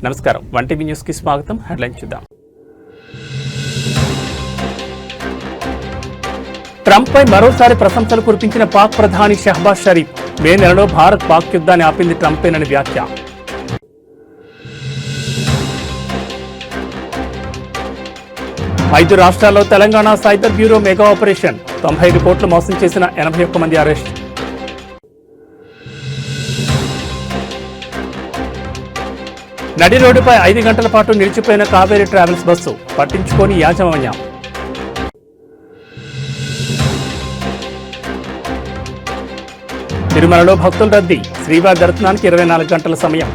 నమస్కారం one TV news కి స్వాగతం. హెడ్లైన్ చూద్దాం. ట్రంప్ పై మరోసారి ప్రశంసలు కురిపించిన పాక్ ప్రధాని షహబాజ్ షరీఫ్. మే నెలలో భారత్ పాక్ యుద్ధాన్ని ఆపింది ట్రంపేనని వ్యాఖ్య. ఐదు రాష్ట్రాల్లో Telangana cyber bureau mega operation. 95 కోట్లు మోసం చేసిన 81 మంది అరెస్ట్. నడి రోడ్డుపై 5 గంటల పాటు నిలిచిపోయిన కావేరీ ట్రావెల్స్ బస్సు పట్టించుకొని యాజమాన్యం. తిరుమలలో భక్తుల రద్దీ. శ్రీవారి దర్శనానికి 24 గంటల సమయం.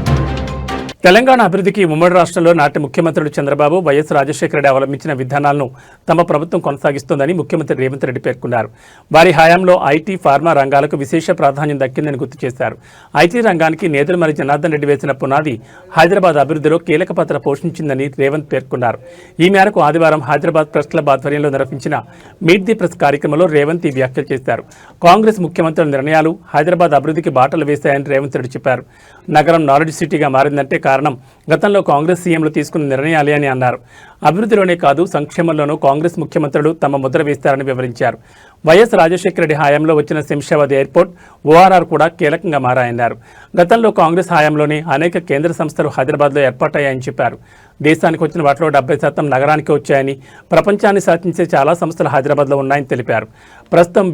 తెలంగాణ అభివృద్ధికి ఉమ్మడి రాష్ట్రంలో నాటి ముఖ్యమంత్రులు చంద్రబాబు, వైఎస్ రాజశేఖర రెడ్డి అవలంబించిన విధానాలను తమ ప్రభుత్వం కొనసాగిస్తోందని ముఖ్యమంత్రి రేవంత్ రెడ్డి పేర్కొన్నారు. వారి హయాంలో ఐటీ, ఫార్మా రంగాలకు విశేష ప్రాధాన్యం దక్కిందని గుర్తు చేశారు. ఐటీ రంగానికి నేదురుమల్లి జనార్దన్ రెడ్డి వేసిన పునాది హైదరాబాద్ అభివృద్ధిలో కీలక పాత్ర పోషించిందని రేవంత్ పేర్కొన్నారు. ఈ మేరకు ఆదివారం హైదరాబాద్ ప్రెస్ క్లబ్ ఆధ్వర్యంలో నిర్వహించిన మీట్ ది ప్రెస్ కార్యక్రమంలో రేవంత్ ఈ వ్యాఖ్యలు చేశారు. కాంగ్రెస్ ముఖ్యమంత్రుల నిర్ణయాలు హైదరాబాద్ అభివృద్ధికి బాటలు వేశాయని రేవంత్ రెడ్డి చెప్పారు. నగరం నాలెడ్జ్ సిటీగా మారిందంటే కారణం గతంలో కాంగ్రెస్ సీఎంలు తీసుకున్న నిర్ణయాలే అని అన్నారు. అభివృద్ధిలోనే కాదు సంక్షేమంలోనూ కాంగ్రెస్ ముఖ్యమంత్రులు తమ ముద్ర వేస్తారని వివరించారు. వైఎస్ రాజశేఖర రెడ్డి హయాంలో వచ్చిన శంషాబాద్ ఎయిర్పోర్ట్, ఓఆర్ఆర్ కూడా కీలకంగా మారాయన్నారు. గతంలో కాంగ్రెస్ హయాంలోనే అనేక కేంద్ర సంస్థలు హైదరాబాద్లో ఏర్పాటయ్యాయని చెప్పారు. దేశానికి వచ్చిన వాటిలో 70% నగరానికి వచ్చాయని, ప్రపంచాన్ని శాసించే చాలా సంస్థలు హైదరాబాద్లో ఉన్నాయని తెలిపారు. ప్రస్తుతం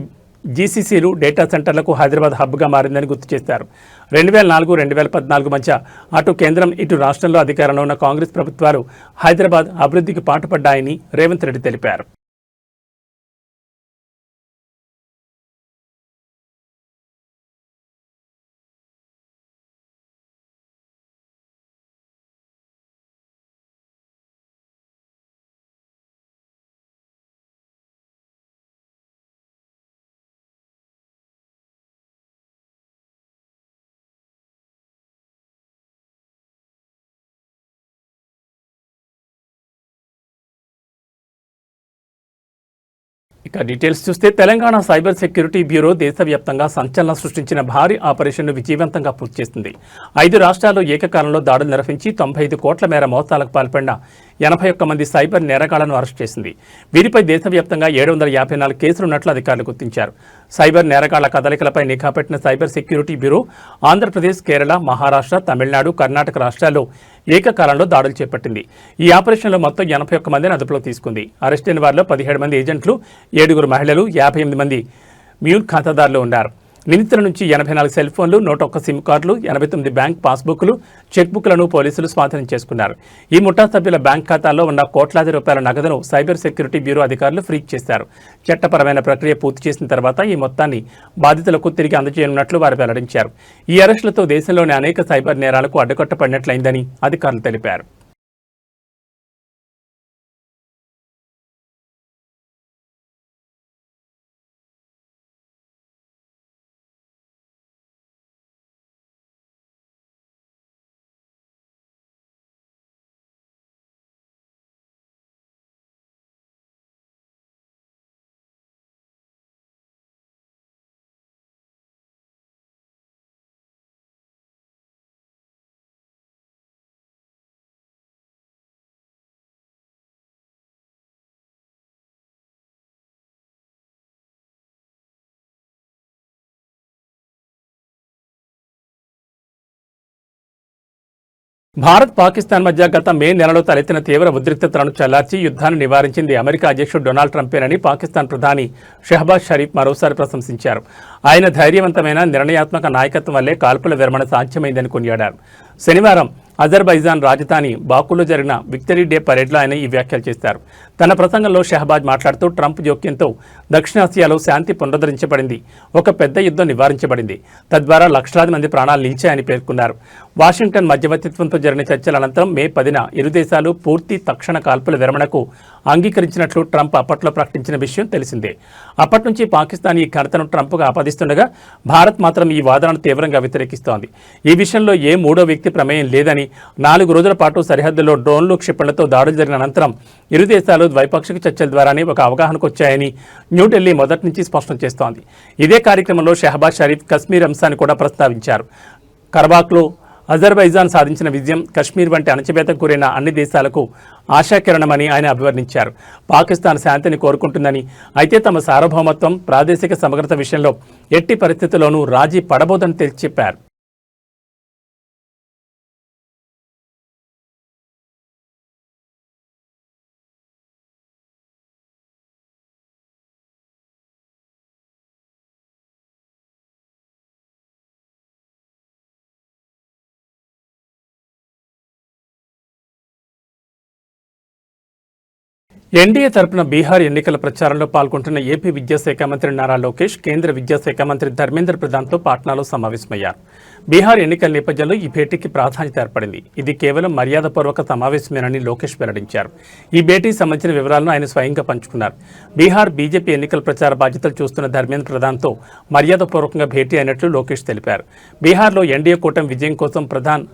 జీసీసీలు, డేటా సెంటర్లకు హైదరాబాద్ హబ్గా మారిందని గుర్తు చేశారు. 2004-2014 మధ్య అటు కేంద్రం, ఇటు రాష్ట్రంలో అధికారంలో ఉన్న కాంగ్రెస్ ప్రభుత్వాలు హైదరాబాద్ అభివృద్ధికి పాటుపడ్డాయని రేవంత్ రెడ్డి తెలిపారు. ఇక డీటెయిల్స్ చూస్తే తెలంగాణ సైబర్ సెక్యూరిటీ బ్యూరో దేశవ్యాప్తంగా సంచలనం సృష్టించిన భారీ ఆపరేషన్ను విజయవంతంగా పూర్తి చేసింది. 5 రాష్ట్రాల్లో ఏకకాలంలో దాడులు నిర్వహించి 95 కోట్ల మేర మోసాలకు పాల్పడిన 81 మంది సైబర్ నేరగాళ్లను అరెస్ట్ చేసింది. వీరిపై దేశవ్యాప్తంగా 754 కేసులున్నట్లు అధికారులు గుర్తించారు. సైబర్ నేరగాళ్ల కదలికలపై నిఘా పెట్టిన cyber security bureau Andhra Pradesh, Kerala, Maharashtra, Tamil Nadu, Karnataka రాష్ట్రాల్లో ఏకకాలంలో దాడులు చేపట్టింది. ఈ ఆపరేషన్లో మొత్తం 81 మందిని అదుపులో తీసుకుంది. అరెస్ట్ అయిన వారిలో 17 మంది ఏజెంట్లు, 7 మహిళలు, 58 మంది మ్యూల్ ఖాతాదారులు ఉన్నారు. నిందితుల నుంచి 84 సెల్ ఫోన్లు, 101 సిమ్ కార్డులు, 89 బ్యాంక్ పాస్బుక్లు, చెక్ బుక్లను పోలీసులు స్వాధీనం చేసుకున్నారు. ఈ ముఠా సభ్యుల బ్యాంక్ ఖాతాల్లో ఉన్న కోట్లాది రూపాయల నగదును సైబర్ సెక్యూరిటీ బ్యూరో అధికారులు ఫ్రీజ్ చేశారు. చట్టపరమైన ప్రక్రియ పూర్తి చేసిన తర్వాత ఈ మొత్తాన్ని బాధితులకు తిరిగి అందజేయనున్నట్లు వారు వెల్లడించారు. ఈ అరెస్టులతో దేశంలోని అనేక సైబర్ నేరాలకు అడ్డుకట్టపడినట్లయిందని అధికారులు తెలిపారు. భారత్, పాకిస్తాన్ మధ్య గత మే నెలలో తలెత్తిన తీవ్ర ఉద్రిక్తతలను చల్లార్చి యుద్ధాన్ని నివారించింది అమెరికా అధ్యక్షుడు డొనాల్డ్ ట్రంపేనని పాకిస్తాన్ ప్రధాని షహబాజ్ షరీఫ్ మరోసారి ప్రశంసించారు. ఆయన ధైర్యవంతమైన, నిర్ణయాత్మక నాయకత్వం వల్లే కాల్పుల విరమణ సాధ్యమైందని కొనియాడారు. శనివారం అజర్బైజాన్ రాజధాని బాకులో జరిగిన విక్టరీ డే పరేడ్లో ఆయన ఈ వ్యాఖ్యలు చేశారు. తన ప్రసంగంలో షహబాజ్ మాట్లాడుతూ ట్రంప్ జోక్యంతో దక్షిణాసియాలో శాంతి పునరుద్ధరించబడింది, ఒక పెద్ద యుద్ధం నివారించబడింది, తద్వారా లక్షలాది మంది ప్రాణాలు నిలిచాయని పేర్కొన్నారు. వాషింగ్టన్ మధ్యవర్తిత్వంతో జరిగిన చర్చల అనంతరం మే 10న ఇరు దేశాలు పూర్తి తక్షణ కాల్పుల విరమణకు అంగీకరించినట్లు ట్రంప్ అప్పట్లో ప్రకటించిన విషయం తెలిసిందే. అప్పటి నుంచి పాకిస్తాన్ ఈ ఘనతను ట్రంప్గా ఆపాదిస్తుండగా భారత్ మాత్రం ఈ వాదనను తీవ్రంగా వ్యతిరేకిస్తోంది. ఈ విషయంలో ఏ మూడో వ్యక్తి ప్రమేయం లేదని, 4 రోజుల పాటు సరిహద్దులో డ్రోన్లు, క్షిపణులతో దాడులు జరిగిన అనంతరం ఇరు దేశాలు ద్వైపాక్షిక చర్చల ద్వారానే ఒక అవగాహనకు వచ్చాయని న్యూఢిల్లీ మొదటి నుంచి స్పష్టం చేస్తోంది. ఇదే కార్యక్రమంలో షహబాజ్ షరీఫ్ కశ్మీర్ అంశాన్ని కూడా ప్రస్తావించారు. కర్బాక్లో అజర్బైజాన్ సాధించిన విజయం కశ్మీర్ వంటి అణచివేతకు గురైన అన్ని దేశాలకు ఆశాకిరణమని ఆయన అభివర్ణించారు. పాకిస్తాన్ శాంతిని కోరుకుంటుందని, అయితే తమ సార్వభౌమత్వం, ప్రాదేశిక సమగ్రత విషయంలో ఎట్టి పరిస్థితుల్లోనూ రాజీ పడబోదని తేల్చి చెప్పారు. ఎన్డీఏ తరపున బీహార్ ఎన్నికల ప్రచారంలో పాల్గొంటున్న ఏపీ విద్యాశాఖ మంత్రి నారా లోకేష్ కేంద్ర విద్యాశాఖ మంత్రి ధర్మేంద్ర ప్రధాన్తో పాట్నాలో సమావేశమయ్యారు. బీహార్ ఎన్నికల నేపథ్యంలో ఈ భేటీకి ప్రాధాన్యత ఏర్పడింది. ఇది కేవలం మర్యాదపూర్వక సమావేశమేనని లోకేష్ వెల్లడించారు. ఈ భేటీకి సంబంధించిన వివరాలను ఆయన స్వయంగా పంచుకున్నారు. బీహార్ బీజేపీ ఎన్నికల ప్రచార బాధ్యతలు చూస్తున్న ధర్మేంద్ర ప్రధాన్తో మర్యాదపూర్వకంగా భేటీ అయినట్లు లోకేష్ తెలిపారు. బీహార్లో ఎన్డీఏ కూటమి విజయం కోసం ప్రధాన్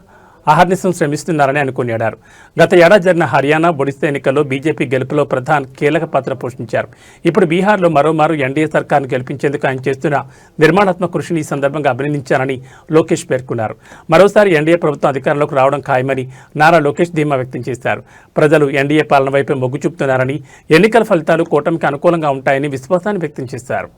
అహర్నిశం శ్రమిస్తున్నారని ఆయన కొనియాడారు. గత ఏడాది జరిగిన హర్యానా, ఒడిశా ఎన్నికల్లో బీజేపీ గెలుపులో ప్రధాన్ కీలక పాత్ర పోషించారు. ఇప్పుడు బీహార్లో మరోమారు ఎన్డీఏ సర్కార్ను గెలిపించేందుకు ఆయన చేస్తున్న నిర్మాణాత్మక కృషిని ఈ సందర్భంగా అభినందించారని లోకేష్ పేర్కొన్నారు. మరోసారి ఎన్డీఏ ప్రభుత్వం అధికారంలోకి రావడం ఖాయమని నారా లోకేష్ ధీమా వ్యక్తం చేశారు. ప్రజలు ఎన్డీఏ పాలన వైపే మొగ్గు చూపుతున్నారని, ఎన్నికల ఫలితాలు కూటమికి అనుకూలంగా ఉంటాయని విశ్వాసాన్ని వ్యక్తం చేశారు.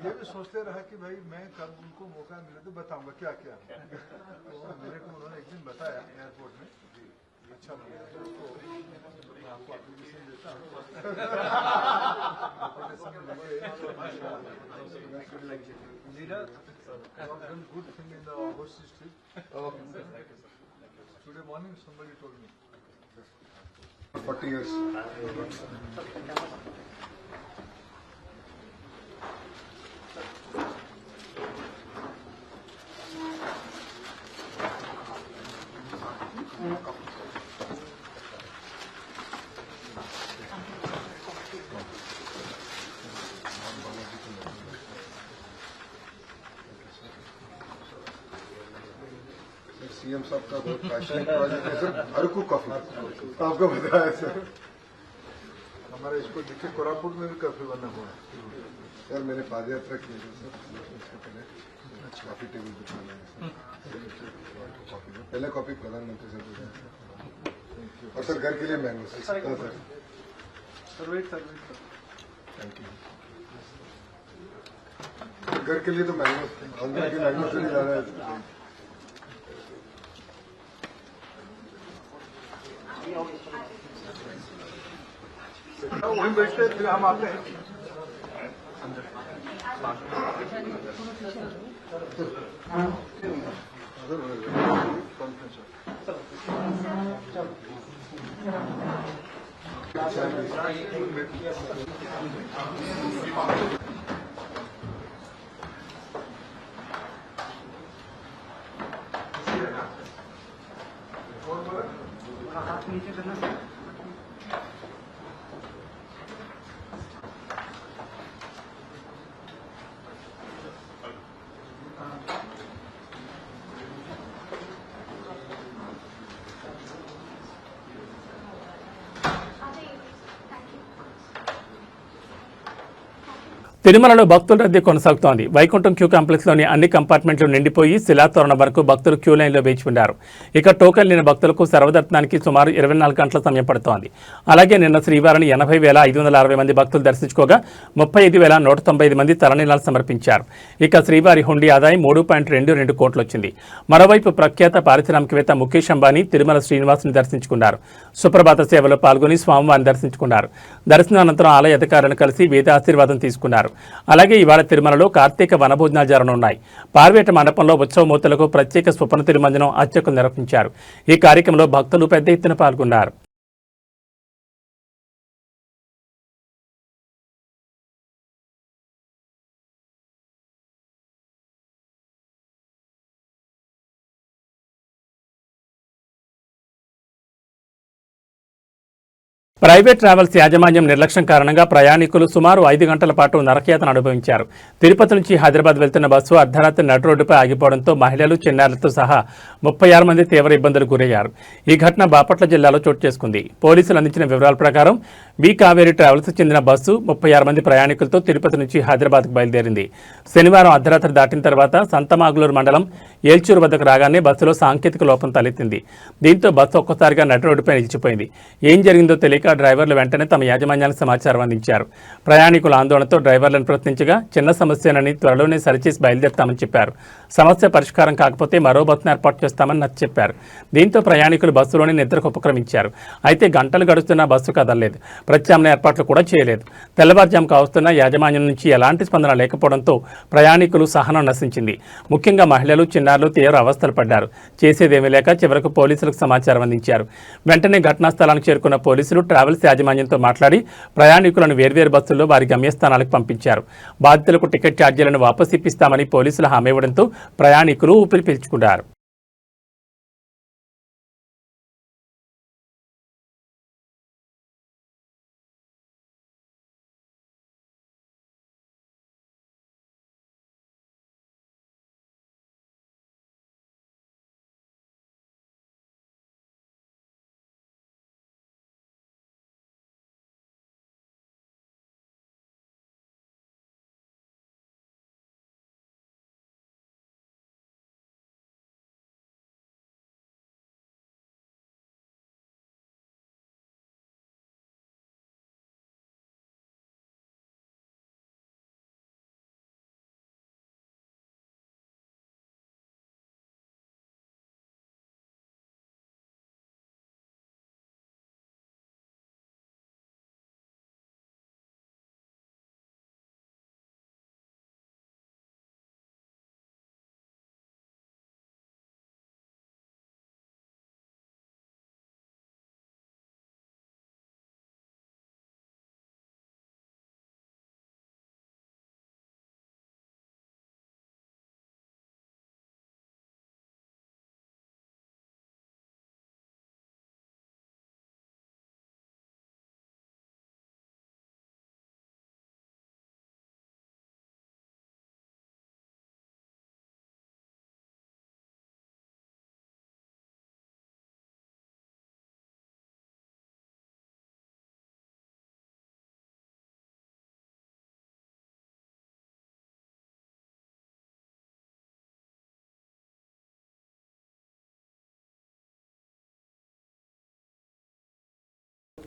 ये भी सोचते रहा कि भाई मैं कल उनको मौका मिले तो बताऊंगा क्या क्या तो मेरे को उन्होंने एक दिन बताया एयरपोर्ट में जी ये अच्छा लगा तो मैं आपको एप्लीकेशन देता हूँ good thing in the host history today morning somebody told me 40 years CM साहब का बहुत पैशनेट प्रोजेक्ट है सर, अरकू कॉफी आपको बताया सर। हमारे इसको देखिए कोरापुट में भी काफी बना हुआ है सर। मैंने पाद यात्रा की है सर, उसके पहले कॉफी टेबल बिठाना है सर। पहले कॉफी प्रधानमंत्री से और सर घर के लिए mango sir wait thank you. घर के लिए तो मैंगो अंदर के मैंगो से नहीं जाना है। वहीं बैठते फिर हम आते हैं हाथ नीचे करना తిరుమలలో భక్తుల రద్దీ కొనసాగుతోంది. వైకుంఠం క్యూ కాంప్లెక్స్లోని అన్ని కంపార్ట్మెంట్లు నిండిపోయి శిలాతోరణ వరకు భక్తులు క్యూ లైన్లో వేచి ఉన్నారు. ఇక టోకెన్ లేని భక్తులకు సర్వదర్శనానికి సుమారు 24 గంటల సమయం పడుతోంది. అలాగే నిన్న శ్రీవారిని 80,560 మంది భక్తులు దర్శించుకోగా 35,195 మంది తలనీలాలు సమర్పించారు. ఇక శ్రీవారి హుండీ ఆదాయం 3.22 కోట్లు వచ్చింది. మరోవైపు ప్రఖ్యాత పారిశ్రామికవేత్త ముఖేష్ అంబానీ తిరుమల శ్రీనివాసుని దర్శించుకున్నారు. సుప్రభాత సేవలో పాల్గొని స్వామివారిని దర్శించుకున్నారు. దర్శనానంతరం ఆలయ అధికారులను కలిసి వేద ఆశీర్వాదం తీసుకున్నారు. అలాగే ఇవాళ తిరుమలలో కార్తీక వనభోజనాలు జరగనున్నాయి. పార్వేట మండపంలో ఉత్సవమూర్తులకు ప్రత్యేక స్వప్న తిరుమంజనం అర్చకులు నిర్వహించారు. ఈ కార్యక్రమంలో భక్తులు పెద్ద ఎత్తున పాల్గొన్నారు. ప్రైవేట్ ట్రావెల్స్ యాజమాన్యం నిర్లక్ష్యం కారణంగా ప్రయాణికులు సుమారు 5 గంటల పాటు నరకయాతన అనుభవించారు. తిరుపతి నుంచి హైదరాబాద్ వెళ్తున్న బస్సు అర్ధరాత్రి నడు రోడ్డుపై ఆగిపోవడంతో మహిళలు, చిన్నారులతో సహా 36 మంది తీవ్ర ఇబ్బందులు గురయ్యారు. ఈ ఘటన బాపట్ల జిల్లాలో చోటు చేసుకుంది. పోలీసులు అందించిన వివరాల ప్రకారం వి కావేరి ట్రావెల్స్ చెందిన బస్సు 36 మంది ప్రయాణికులతో తిరుపతి నుంచి హైదరాబాద్కు బయలుదేరింది. శనివారం అర్ధరాత్రి దాటిన తర్వాత సంతమాగులూరు మండలం ఏల్చూరు వద్దకు రాగానే బస్సులో సాంకేతిక లోపం తలెత్తింది. దీంతో బస్సు ఒక్కసారిగా నడి రోడ్డుపై నిలిచిపోయింది. ఏం జరిగిందో తెలియక డ్రైవర్లు వెంటనే తమ యాజమాన్యానికి సమాచారం అందించారు. ప్రయాణికుల ఆందోళనతో డ్రైవర్లను ప్రశ్నించగా చిన్న సమస్యనని త్వరలోనే సరిచేసి బయలుదేరుతామని చెప్పారు. సమస్య పరిష్కారం కాకపోతే మరో బస్సును ఏర్పాటు చేస్తామని నచ్చ చెప్పారు. దీంతో ప్రయాణికులు బస్సులోనే నిద్రకు ఉపక్రమించారు. అయితే గంటలు గడుస్తున్నా బస్సు కదలలేదు. ప్రత్యామ్నాయ ఏర్పాట్లు కూడా చేయలేదు. తెల్లవారుజాము కావస్తున్న యాజమాన్యం నుంచి ఎలాంటి స్పందన లేకపోవడంతో ప్రయాణికులు సహనం నశించింది. ముఖ్యంగా మహిళలు, చిన్నారులు తీవ్ర అవస్థలు పడ్డారు. చేసేదేమీ లేక చివరకు పోలీసులకు సమాచారం అందించారు. వెంటనే ఘటనా స్థలానికి చేరుకున్న పోలీసులు ట్రావెల్స్ యాజమాన్యంతో మాట్లాడి ప్రయాణికులను వేర్వేరు బస్సుల్లో వారి గమ్యస్థానాలకు పంపించారు. బాధితులకు టికెట్ ఛార్జీలను వాపసు ఇప్పిస్తామని పోలీసులు హామీ ఇవ్వడంతో ప్రయాణికులు ఊపిరి పీల్చుకున్నారు.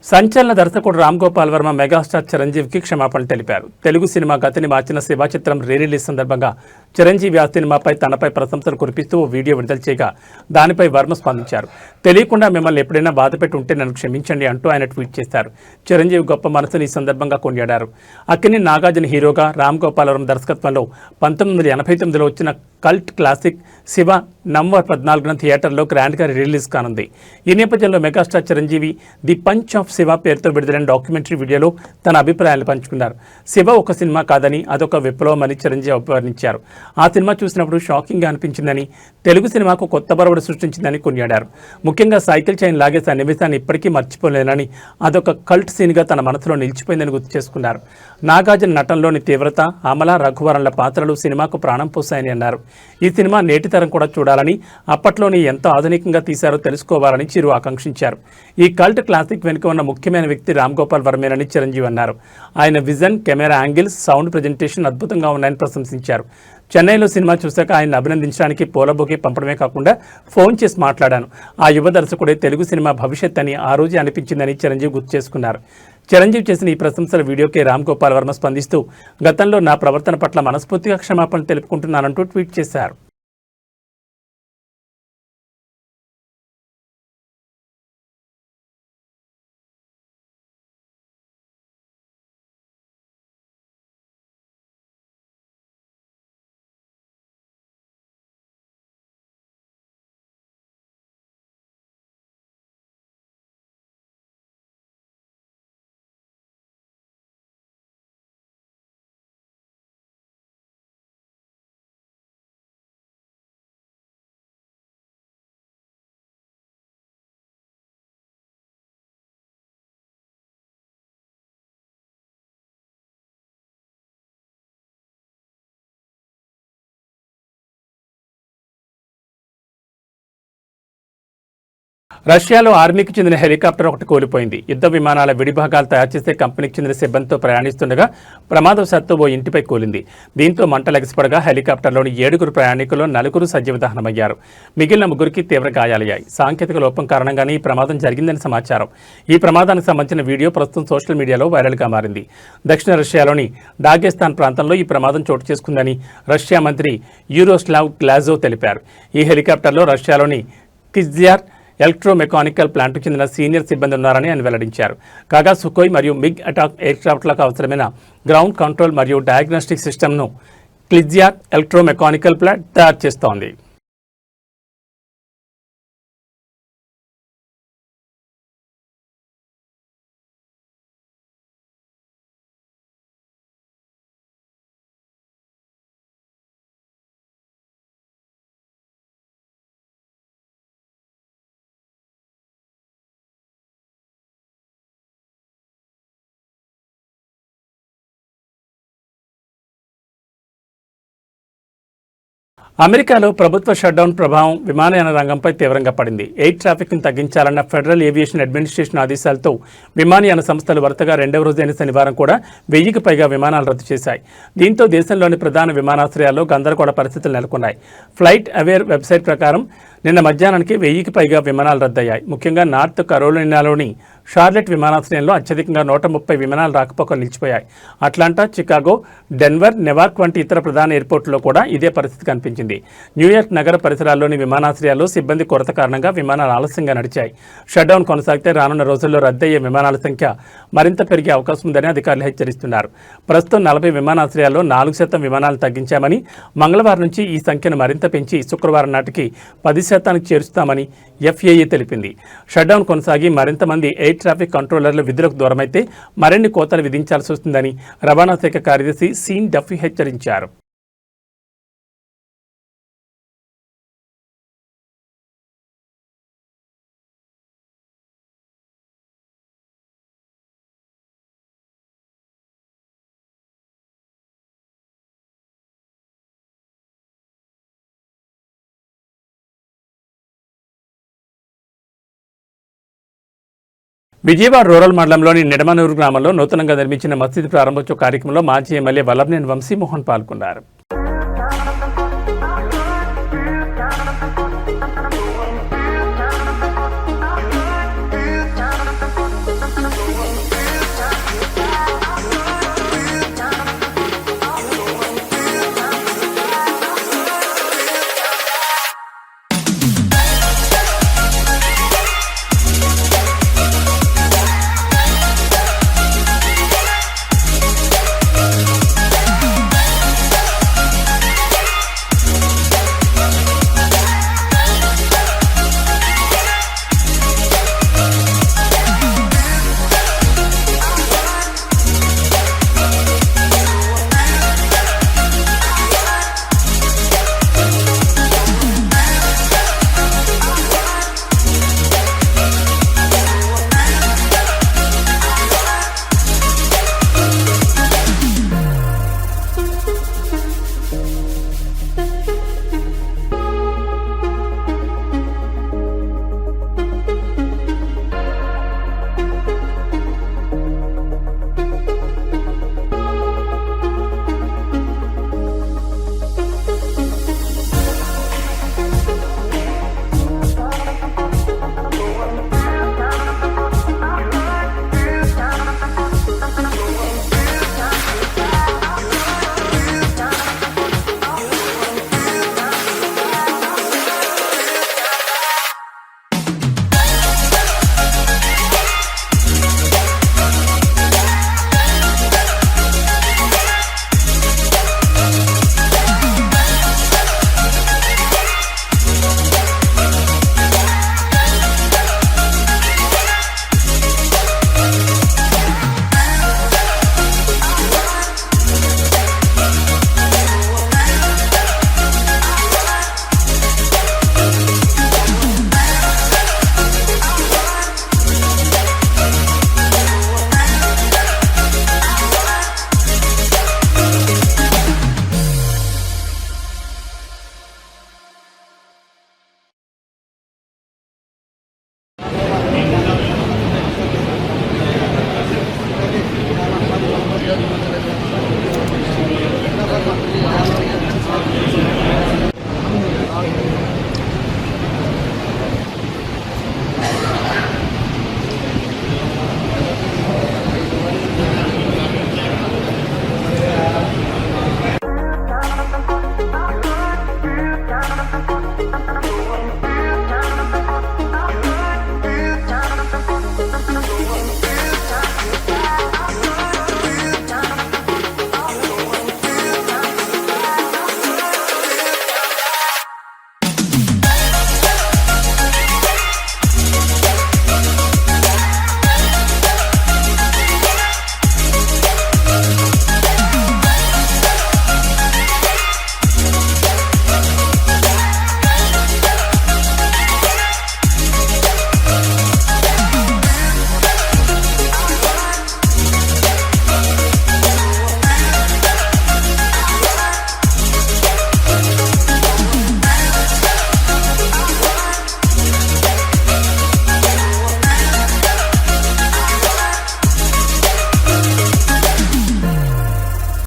సంచలన దర్శకుడు రామ్ గోపాల్ వర్మ మెగాస్టార్ చిరంజీవికి క్షమాపణలు తెలిపారు. తెలుగు సినిమా గతిని మార్చిన శివ చిత్రం రిలీజ్ సందర్భంగా చిరంజీవి ఆ సినిమాపై తనపై ప్రశంసలు కురిపిస్తూ ఓ వీడియో విడుదల చేయగా దానిపై వర్మ స్పందించారు. తెలియకుండా మిమ్మల్ని ఎప్పుడైనా బాధపెట్టి ఉంటే నన్ను క్షమించండి అంటూ ఆయన ట్వీట్ చేశారు. చిరంజీవి గొప్ప మనసుని ఈ సందర్భంగా కొనియాడారు. అక్కినేని నాగార్జున హీరోగా రామ్ గోపాల్ వర్మ దర్శకత్వంలో 1989లో వచ్చిన కల్ట్ క్లాసిక్ శివ నవంబర్ 14న థియేటర్లో గ్రాండ్గా రిలీజ్ కానుంది. ఈ నేపథ్యంలో megastar Chiranjeevi the punch of Shiva పేరుతో విడుదలైన డాక్యుమెంటరీ వీడియోలో తన అభిప్రాయాలు పంచుకున్నారు. శివ ఒక సినిమా కాదని అదొక విప్లవమని చిరంజీవి అభివర్ణించారు. ఆ సినిమా చూసినప్పుడు షాకింగ్గా అనిపించిందని, తెలుగు సినిమాకు కొత్త బరవడు సృష్టించిందని కొనియాడారు. ముఖ్యంగా సైకిల్ చైన్ లాగే సన్నివేశాన్ని ఇప్పటికీ మర్చిపోలేనని, అదొక కల్ట్ సీన్గా తన మనసులో నిలిచిపోయిందని గుర్తు చేసుకున్నారు. నాగార్జున నటనలోని తీవ్రత, అమల, రఘువరన్ల పాత్రలు సినిమాకు ప్రాణం పోసాయని అన్నారు. ఈ సినిమా నేటి తరం కూడా చూడాలని, అప్పట్లోని ఎంతో ఆధునికంగా తీశారో తెలుసుకోవాలని చిరు ఆకాంక్షించారు. ఈ కల్ట్ క్లాసిక్ వెనుక ఉన్న ముఖ్యమైన వ్యక్తి రామ్ గోపాల్ వర్మేనని చిరంజీవి అన్నారు. ఆయన vision, camera angles, sound presentation అద్భుతంగా ఉన్నాయని ప్రశంసించారు. చెన్నైలో సినిమా చూశాక ఆయన అభినందించడానికి పూల బొకే పంపడమే కాకుండా ఫోన్ చేసి మాట్లాడాను. ఆ యువ దర్శకుడే తెలుగు సినిమా భవిష్యత్ అని ఆ రోజే అనిపించిందని చిరంజీవి గుర్తు చేసుకున్నారు. చిరంజీవి చేసిన ఈ ప్రశంసల వీడియోకి రామ్ గోపాల్ వర్మ స్పందిస్తూ గతంలో నా ప్రవర్తన పట్ల మనస్ఫూర్తిగా క్షమాపణలు తెలుపుకుంటున్నానంటూ ట్వీట్ చేశారు. రష్యాలో ఆర్మీకి చెందిన హెలికాప్టర్ ఒకటి కూలిపోయింది. యుద్ధ విమానాల విడిభాగాలు తయారు చేసే కంపెనీకి చెందిన సిబ్బందితో ప్రయాణిస్తుండగా ప్రమాదవశాత్తు ఓ ఇంటిపై కూలింది. దీంతో మంటలు ఎగసిపడగా హెలికాప్టర్లోని 7 ప్రయాణికుల్లో 4 సజీవ దహనమయ్యారు. మిగిలిన 3కి తీవ్ర గాయాలయ్యాయి. సాంకేతిక లోపం కారణంగానే ఈ ప్రమాదం జరిగిందని సమాచారం. ఈ ప్రమాదానికి సంబంధించిన వీడియో ప్రస్తుతం సోషల్ మీడియాలో వైరల్గా మారింది. దక్షిణ రష్యాలోని డాగెస్తాన్ ప్రాంతంలో ఈ ప్రమాదం చోటు చేసుకుందని రష్యా మంత్రి యూరోస్లావ్ గ్లాజో తెలిపారు. ఈ హెలికాప్టర్లో రష్యాలోని కిజ్యార్ ఎలక్ట్రోమెకానికల్ ప్లాంట్కు చెందిన సీనియర్ సిబ్బంది ఉన్నారని ఆయన వెల్లడించారు. కాగా సుకోయ్ మరియు మిగ్ అటాక్ ఎయిర్క్రాఫ్ట్లకు అవసరమైన గ్రౌండ్ కంట్రోల్ మరియు డయాగ్నోస్టిక్ సిస్టమ్ను క్లిజ్యార్ ఎలక్ట్రోమెకానికల్ ప్లాంట్ తయారు చేస్తోంది. అమెరికాలో ప్రభుత్వ షట్డౌన్ ప్రభావం విమానయాన రంగంపై తీవ్రంగా పడింది. ఎయిర్ ట్రాఫిక్ను తగ్గించాలన్న ఫెడరల్ ఏవియేషన్ అడ్మినిస్ట్రేషన్ ఆదేశాలతో విమానయాన సంస్థలు వరుసగా 2వ రోజైన శనివారం కూడా 1000కి పైగా విమానాలు రద్దు చేశాయి. దీంతో దేశంలోని ప్రధాన విమానాశ్రయాల్లో గందరగోళ పరిస్థితులు నెలకొన్నాయి. ఫ్లైట్ అవేర్ వెబ్సైట్ ప్రకారం నిన్న మధ్యాహ్నానికి 1000కి పైగా విమానాలు రద్దయ్యాయి. ముఖ్యంగా నార్త్ కరోలినాలోని షార్లెట్ విమానాశ్రయంలో అత్యధికంగా 130 విమానాలు రాకపోకలు నిలిచిపోయాయి. అట్లాంటా, చికాగో, డెన్వర్, నెవార్క్ వంటి ఇతర ప్రధాన ఎయిర్పోర్టుల్లో కూడా ఇదే పరిస్థితి కనిపించింది. న్యూయార్క్ నగర పరిసరాల్లోని విమానాశ్రయాల్లో సిబ్బంది కొరత కారణంగా విమానాలు ఆలస్యంగా నడిచాయి. షట్డౌన్ కొనసాగితే రానున్న రోజుల్లో రద్దయ్యే విమానాల సంఖ్య మరింత పెరిగే అవకాశం ఉందని అధికారులు హెచ్చరిస్తున్నారు. ప్రస్తుతం 40 విమానాశ్రయాల్లో 4% విమానాలు తగ్గించామని, మంగళవారం నుంచి ఈ సంఖ్యను మరింత పెంచి శుక్రవారం నాటికి 10% చేరుస్తామని FAA తెలిపింది. షట్డౌన్ కొనసాగి మరింత మంది ఎయిర్ ట్రాఫిక్ కంట్రోలర్లు విధులకు దూరమైతే మరిన్ని కోతలు విధించాల్సి వస్తుందని రవాణా శాఖ కార్యదర్శి సీన్ డఫీ హెచ్చరించారు. విజయవాడ రూరల్ మండలంలోని నిడమనూరు గ్రామంలో నూతనంగా నిర్మించిన మసీదు ప్రారంభోత్సవ కార్యక్రమంలో మాజీ ఎమ్మెల్యే వల్లభనేని వంశీమోహన్ పాల్గొన్నారు.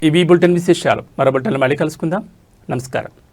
ఇవి బులెటిన్ విశేషాలు. మరో బులెటిన్లో మళ్ళీ కలుసుకుందాం. నమస్కారం.